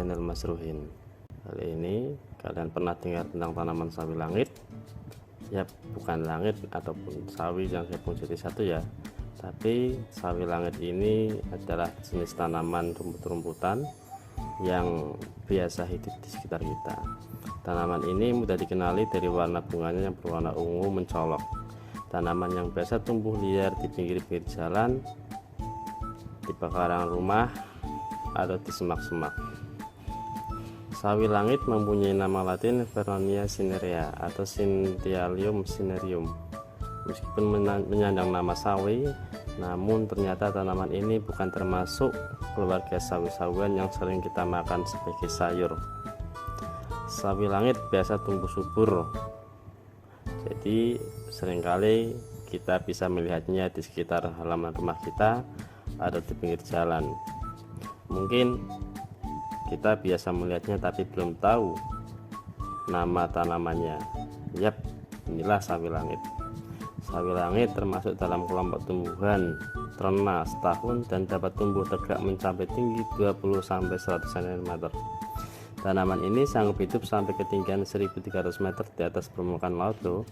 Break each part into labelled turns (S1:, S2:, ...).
S1: channel Mas Ruhin. Kali ini kalian pernah dengar tentang tanaman sawi langit? Ya, bukan langit ataupun sawi yang gabung jadi satu ya, tapi sawi langit ini adalah jenis tanaman rumput-rumputan yang biasa hidup di sekitar kita. Tanaman ini mudah dikenali dari warna bunganya yang berwarna ungu mencolok. Tanaman yang biasa tumbuh liar di pinggir-pinggir jalan, di pekarangan rumah, atau di semak-semak. Sawi langit mempunyai nama latin Vernonia cinerea atau Cynthialium cinereum. Meskipun menyandang nama sawi, namun ternyata tanaman ini bukan termasuk keluarga sawi-sawian yang sering kita makan sebagai sayur. Sawi langit biasa tumbuh subur, jadi seringkali kita bisa melihatnya di sekitar halaman rumah kita atau di pinggir jalan. Mungkin kita biasa melihatnya tapi belum tahu nama tanamannya. Yap, inilah sawi langit. Sawi langit termasuk dalam kelompok tumbuhan terna setahun dan dapat tumbuh tegak mencapai tinggi 20-100 cm. Tanaman ini sanggup hidup sampai ketinggian 1300 meter di atas permukaan laut loh.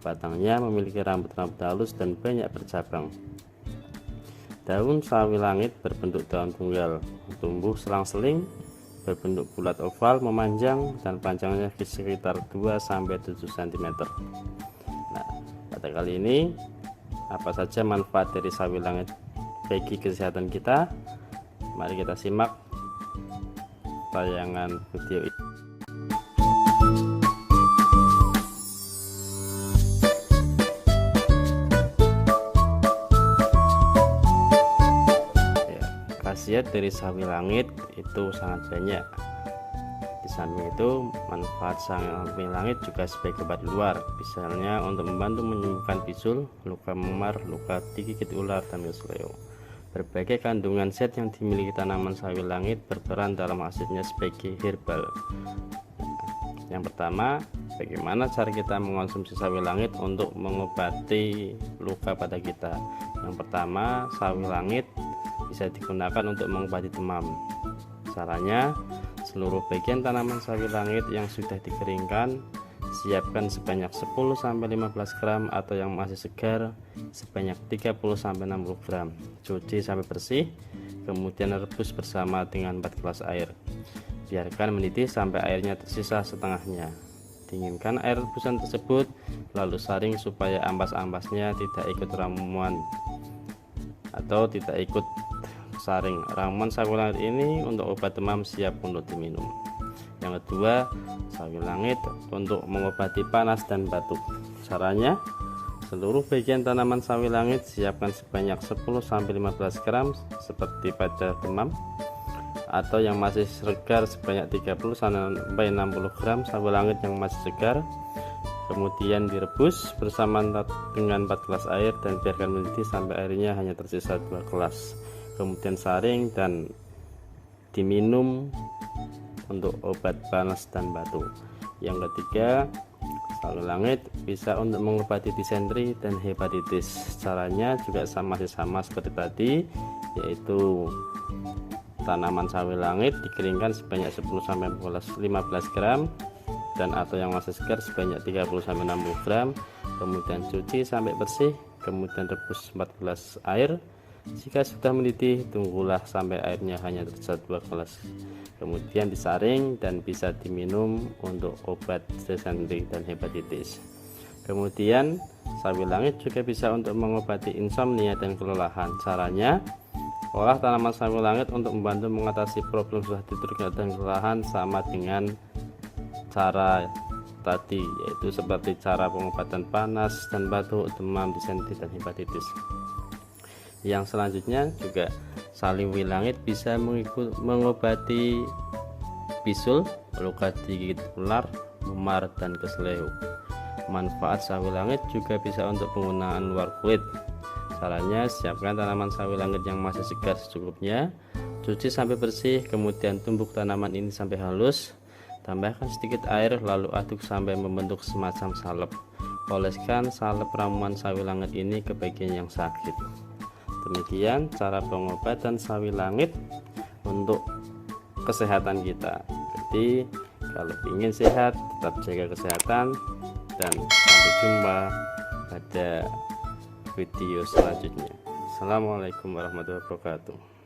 S1: Batangnya memiliki rambut-rambut halus dan banyak bercabang. Daun sawi langit berbentuk daun tunggal, tumbuh selang-seling, berbentuk bulat oval, memanjang, dan panjangnya sekitar 2-7 cm. Nah, pada kali ini apa saja manfaat dari sawi langit bagi kesehatan kita? Mari kita simak tayangan video ini. Khasiat dari sawi langit itu sangat banyak. Di samping itu, manfaat sawi langit juga sebagai obat luar, misalnya untuk membantu menyembuhkan bisul, luka memar, luka digigit ular, dan kesleo. Berbagai kandungan zat yang dimiliki tanaman sawi langit berperan dalam hasilnya sebagai herbal. Yang pertama, bagaimana cara kita mengonsumsi sawi langit untuk mengobati luka pada kita? Yang pertama, sawi langit bisa digunakan untuk mengobati demam. Caranya, seluruh bagian tanaman sawi langit yang sudah dikeringkan siapkan sebanyak 10-15 gram, atau yang masih segar sebanyak 30-60 gram. Cuci sampai bersih, kemudian rebus bersama dengan 4 gelas air. Biarkan mendidih sampai airnya tersisa setengahnya. Dinginkan air rebusan tersebut, lalu saring supaya ampas-ampasnya tidak ikut ramuan atau tidak ikut saring. Ramuan sawi langit ini untuk obat demam siap untuk diminum. Yang kedua, sawi langit untuk mengobati panas dan batuk. Caranya, seluruh bagian tanaman sawi langit siapkan sebanyak 10-15 gram seperti pada demam, atau yang masih segar sebanyak 30-60 gram sawi langit yang masih segar. Kemudian direbus bersama dengan 4 gelas air dan biarkan mendidih sampai airnya hanya tersisa 2 gelas. Kemudian saring dan diminum untuk obat panas dan batuk. Yang ketiga, sawi langit bisa untuk mengobati disentri dan hepatitis. Caranya juga masih sama seperti tadi, yaitu tanaman sawi langit dikeringkan sebanyak 10-15 gram, dan atau yang masih segar sebanyak 30-60 gram. Kemudian cuci sampai bersih, kemudian rebus 4 gelas air. Jika sudah mendidih, tunggulah sampai airnya hanya tersisa 2 gelas. Kemudian disaring dan bisa diminum untuk obat disentri dan hepatitis. Kemudian sawi langit juga bisa untuk mengobati insomnia dan kelelahan. Caranya, olah tanaman sawi langit untuk membantu mengatasi problem susah tidur dan kelelahan sama dengan cara tadi, yaitu seperti cara pengobatan panas dan batuk, demam, disentri, dan hepatitis. Yang selanjutnya juga sawi langit bisa mengobati bisul, luka digigit ular, memar, dan kesleo. Manfaat sawi langit juga bisa untuk penggunaan luar kulit. Caranya, siapkan tanaman sawi langit yang masih segar secukupnya, cuci sampai bersih, kemudian tumbuk tanaman ini sampai halus, tambahkan sedikit air, lalu aduk sampai membentuk semacam salep. Oleskan salep ramuan sawi langit ini ke bagian yang sakit. Demikian cara pengobatan sawi langit untuk kesehatan kita. Jadi kalau ingin sehat, tetap jaga kesehatan, dan sampai jumpa pada video selanjutnya. Assalamualaikum warahmatullahi wabarakatuh.